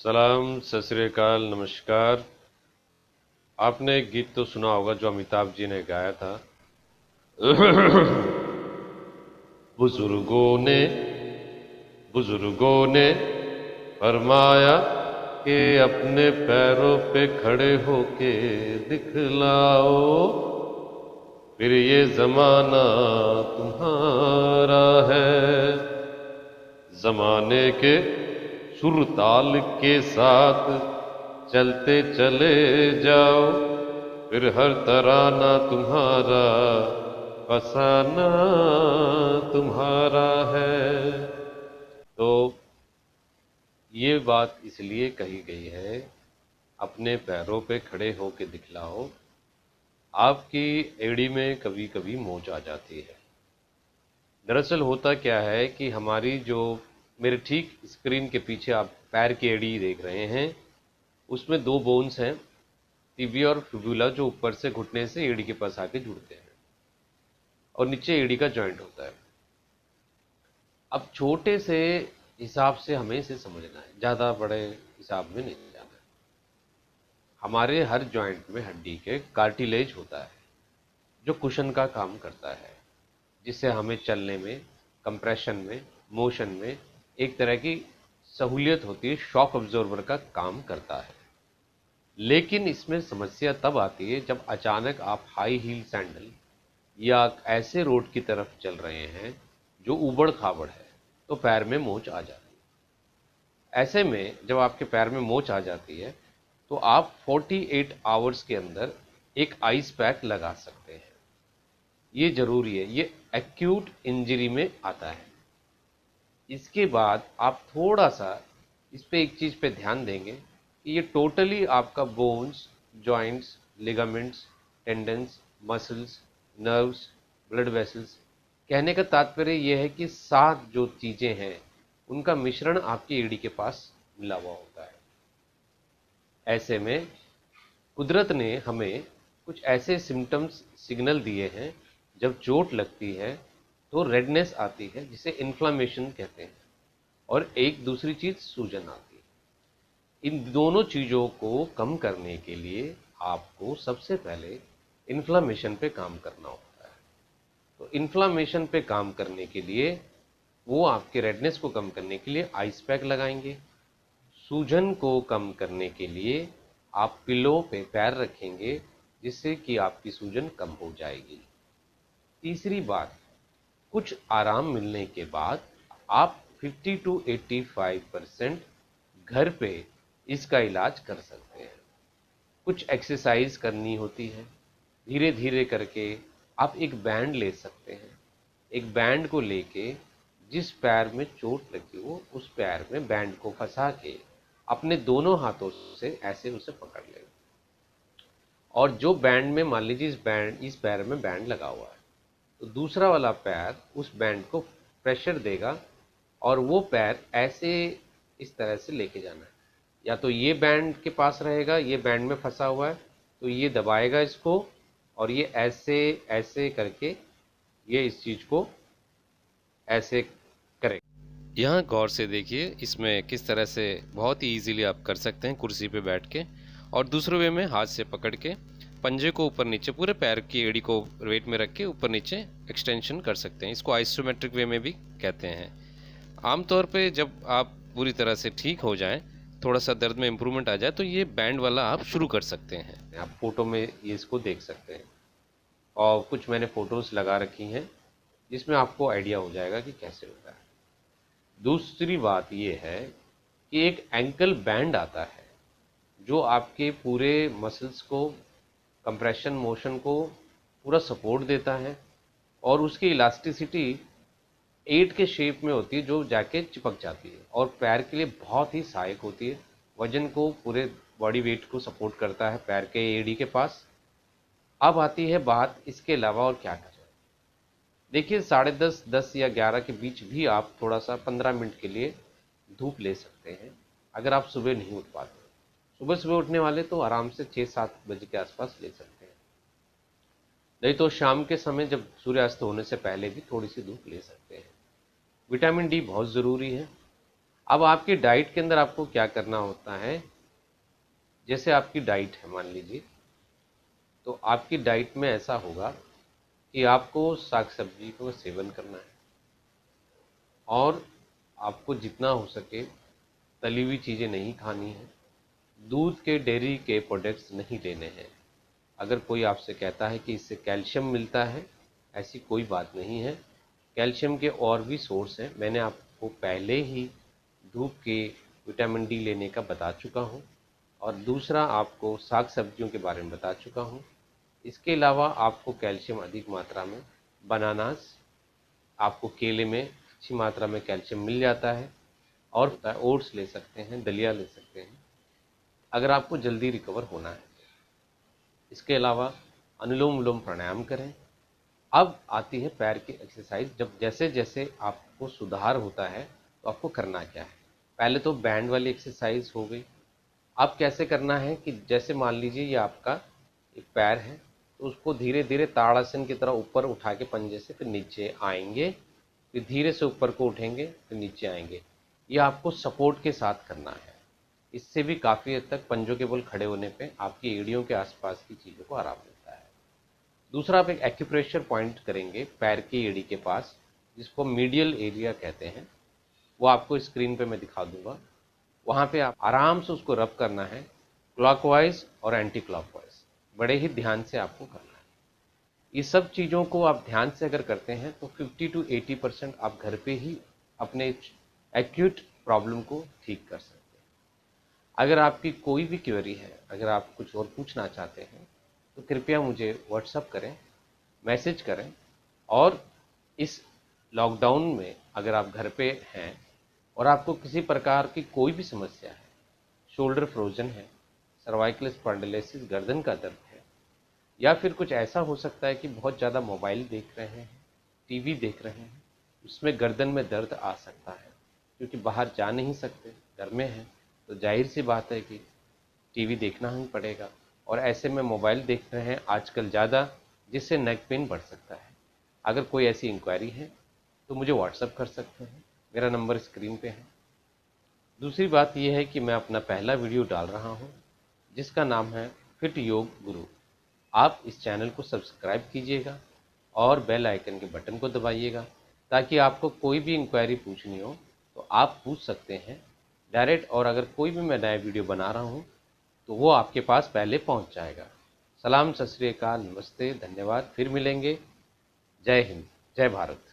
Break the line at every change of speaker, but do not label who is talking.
सलाम, सत श्री अकाल, नमस्कार। आपने एक गीत तो सुना होगा जो अमिताभ जी ने गाया था। बुजुर्गों ने बुजुर्गों ने फरमाया कि अपने पैरों पे खड़े होके दिखलाओ, फिर ये जमाना तुम्हारा है। जमाने के सुर ताल के साथ चलते चले जाओ, फिर हर तराना तुम्हारा, फसाना तुम्हारा है। तो ये बात इसलिए कही गई है, अपने पैरों पे खड़े होके दिखलाओ। आपकी एड़ी में कभी कभी मोच आ जाती है। दरअसल होता क्या है कि हमारी जो, मेरे ठीक स्क्रीन के पीछे आप पैर की एड़ी देख रहे हैं, उसमें दो बोन्स हैं, टिबिया और फिबुला, जो ऊपर से घुटने से एड़ी के पास आके जुड़ते हैं और नीचे एड़ी का जॉइंट होता है। अब छोटे से हिसाब से हमें इसे समझना है, ज़्यादा बड़े हिसाब में नहीं जाना है। हमारे हर जॉइंट में हड्डी के कार्टिलेज होता है जो कुशन का काम करता है, जिससे हमें चलने में, कंप्रेशन में, मोशन में एक तरह की सहूलियत होती है, शॉक अब्जॉर्बर का काम करता है। लेकिन इसमें समस्या तब आती है जब अचानक आप हाई हील सैंडल या ऐसे रोड की तरफ चल रहे हैं जो ऊबड़ खाबड़ है, तो पैर में मोच आ जाती है। ऐसे में जब आपके पैर में मोच आ जाती है तो आप 48 आवर्स के अंदर एक आइस पैक लगा सकते हैं। ये जरूरी है, ये एक्यूट इंजरी में आता है। इसके बाद आप थोड़ा सा इस पे एक चीज़ पे ध्यान देंगे कि ये टोटली आपका bones, joints, ligaments, tendons, muscles, nerves, blood vessels, कहने का तात्पर्य यह है कि 7 जो चीज़ें हैं उनका मिश्रण आपकी एड़ी के पास मिला हुआ होता है। ऐसे में कुदरत ने हमें कुछ ऐसे सिम्टम्स, सिग्नल दिए हैं। जब चोट लगती है तो रेडनेस आती है, जिसे इन्फ्लामेशन कहते हैं, और एक दूसरी चीज सूजन आती है। इन दोनों चीजों को कम करने के लिए आपको सबसे पहले इन्फ्लामेशन पे काम करना होता है। तो इन्फ्लामेशन पे काम करने के लिए वो आपके रेडनेस को कम करने के लिए आइस पैक लगाएंगे। सूजन को कम करने के लिए आप पिलो पे पैर रखेंगे, जिससे कि आपकी सूजन कम हो जाएगी। तीसरी बात, कुछ आराम मिलने के बाद आप 50 to 85% घर पे इसका इलाज कर सकते हैं। कुछ एक्सरसाइज करनी होती है, धीरे धीरे करके आप एक बैंड ले सकते हैं। एक बैंड को लेके जिस पैर में चोट लगी हो उस पैर में बैंड को फंसा के अपने दोनों हाथों से ऐसे उसे पकड़ लें। और जो बैंड में, मान लीजिए इस पैर में बैंड लगा हुआ है, तो दूसरा वाला पैर उस बैंड को प्रेशर देगा और वो पैर ऐसे इस तरह से लेके जाना है। या तो ये बैंड के पास रहेगा, ये बैंड में फंसा हुआ है, तो ये दबाएगा इसको, और ये ऐसे ऐसे करके ये इस चीज को ऐसे करेगा। यहाँ गौर से देखिए इसमें किस तरह से बहुत ही इजीली आप कर सकते हैं कुर्सी पे बैठ के, और दूसरे वे में हाथ से पकड़ के पंजे को ऊपर नीचे, पूरे पैर की एड़ी को वेट में रख के ऊपर नीचे एक्सटेंशन कर सकते हैं। इसको आइसोमेट्रिक वे में भी कहते हैं। आमतौर पे जब आप पूरी तरह से ठीक हो जाएं, थोड़ा सा दर्द में इम्प्रूवमेंट आ जाए, तो ये बैंड वाला आप शुरू कर सकते हैं। आप फोटो में ये इसको देख सकते हैं, और कुछ मैंने फोटोज लगा रखी हैं जिसमें आपको आइडिया हो जाएगा कि कैसे होता है। दूसरी बात ये है कि एक एंकल बैंड आता है जो आपके पूरे मसल्स को, कंप्रेशन मोशन को पूरा सपोर्ट देता है, और उसकी इलास्टिसिटी 8 के शेप में होती है जो जाके चिपक जाती है, और पैर के लिए बहुत ही सहायक होती है। वजन को, पूरे बॉडी वेट को सपोर्ट करता है पैर के एड़ी के पास। अब आती है बात इसके अलावा और क्या करें। देखिए 10:30, 10 या 11 के बीच भी आप थोड़ा सा 15 मिनट के लिए धूप ले सकते हैं, अगर आप सुबह नहीं उठ पाते। सुबह सुबह उठने वाले तो आराम से 6-7 बजे के आसपास ले सकते हैं, नहीं तो शाम के समय जब सूर्यास्त होने से पहले भी थोड़ी सी धूप ले सकते हैं। विटामिन डी बहुत ज़रूरी है। अब आपकी डाइट के अंदर आपको क्या करना होता है, जैसे आपकी डाइट है मान लीजिए, तो आपकी डाइट में ऐसा होगा कि आपको साग सब्जी का सेवन करना है और आपको जितना हो सके तली हुई चीज़ें नहीं खानी है, दूध के डेयरी के प्रोडक्ट्स नहीं लेने हैं। अगर कोई आपसे कहता है कि इससे कैल्शियम मिलता है, ऐसी कोई बात नहीं है। कैल्शियम के और भी सोर्स हैं, मैंने आपको पहले ही धूप के विटामिन डी लेने का बता चुका हूँ, और दूसरा आपको साग सब्जियों के बारे में बता चुका हूँ। इसके अलावा आपको कैल्शियम अधिक मात्रा में बनानास, आपको केले में अच्छी मात्रा में कैल्शियम मिल जाता है, और ओट्स ले सकते हैं, दलिया ले सकते हैं अगर आपको जल्दी रिकवर होना है। इसके अलावा अनुलोम विलोम प्राणायाम करें। अब आती है पैर की एक्सरसाइज। जब जैसे जैसे आपको सुधार होता है तो आपको करना क्या है, पहले तो बैंड वाली एक्सरसाइज हो गई। अब कैसे करना है कि जैसे मान लीजिए ये आपका एक पैर है, तो उसको धीरे धीरे ताड़ासन की तरह ऊपर उठा के पंजे से फिर नीचे आएंगे, फिर धीरे से ऊपर को उठेंगे, फिर नीचे आएंगे। ये आपको सपोर्ट के साथ करना है। इससे भी काफ़ी हद तक पंजों के बल खड़े होने पे आपकी एड़ियों के आसपास की चीज़ों को आराम मिलता है। दूसरा, आप एक एक्यूप्रेशर पॉइंट करेंगे पैर की एड़ी के पास, जिसको मीडियल एरिया कहते हैं। वो आपको स्क्रीन पे मैं दिखा दूंगा। वहाँ पे आप आराम से उसको रब करना है, क्लॉकवाइज और एंटी क्लॉकवाइज, बड़े ही ध्यान से आपको करना है। ये सब चीज़ों को आप ध्यान से अगर करते हैं तो 50 to 80% आप घर पे ही अपने एक्यूट प्रॉब्लम को ठीक कर सकते हैं। अगर आपकी कोई भी क्वेरी है, अगर आप कुछ और पूछना चाहते हैं, तो कृपया मुझे व्हाट्सअप करें, मैसेज करें। और इस लॉकडाउन में अगर आप घर पे हैं और आपको किसी प्रकार की कोई भी समस्या है, शोल्डर फ्रोजन है, सर्वाइकल स्पॉन्डिलोसिस गर्दन का दर्द है, या फिर कुछ ऐसा हो सकता है कि बहुत ज़्यादा मोबाइल देख रहे हैं, टीवी देख रहे हैं, उसमें गर्दन में दर्द आ सकता है, क्योंकि बाहर जा नहीं सकते, घर में हैं, तो जाहिर सी बात है कि टीवी देखना ही पड़ेगा। और ऐसे में मोबाइल देख रहे हैं आजकल ज़्यादा, जिससे नेक पेन बढ़ सकता है। अगर कोई ऐसी इंक्वायरी है तो मुझे व्हाट्सअप कर सकते हैं, मेरा नंबर स्क्रीन पे है। दूसरी बात यह है कि मैं अपना पहला वीडियो डाल रहा हूँ, जिसका नाम है फिट योग गुरु। आप इस चैनल को सब्सक्राइब कीजिएगा और बेल आइकन के बटन को दबाइएगा, ताकि आपको कोई भी इंक्वायरी पूछनी हो तो आप पूछ सकते हैं डायरेक्ट। और अगर कोई भी मैं नया वीडियो बना रहा हूँ तो वो आपके पास पहले पहुँच जाएगा। सलाम, सत श्री अकाल, नमस्ते, धन्यवाद। फिर मिलेंगे। जय हिंद, जय भारत।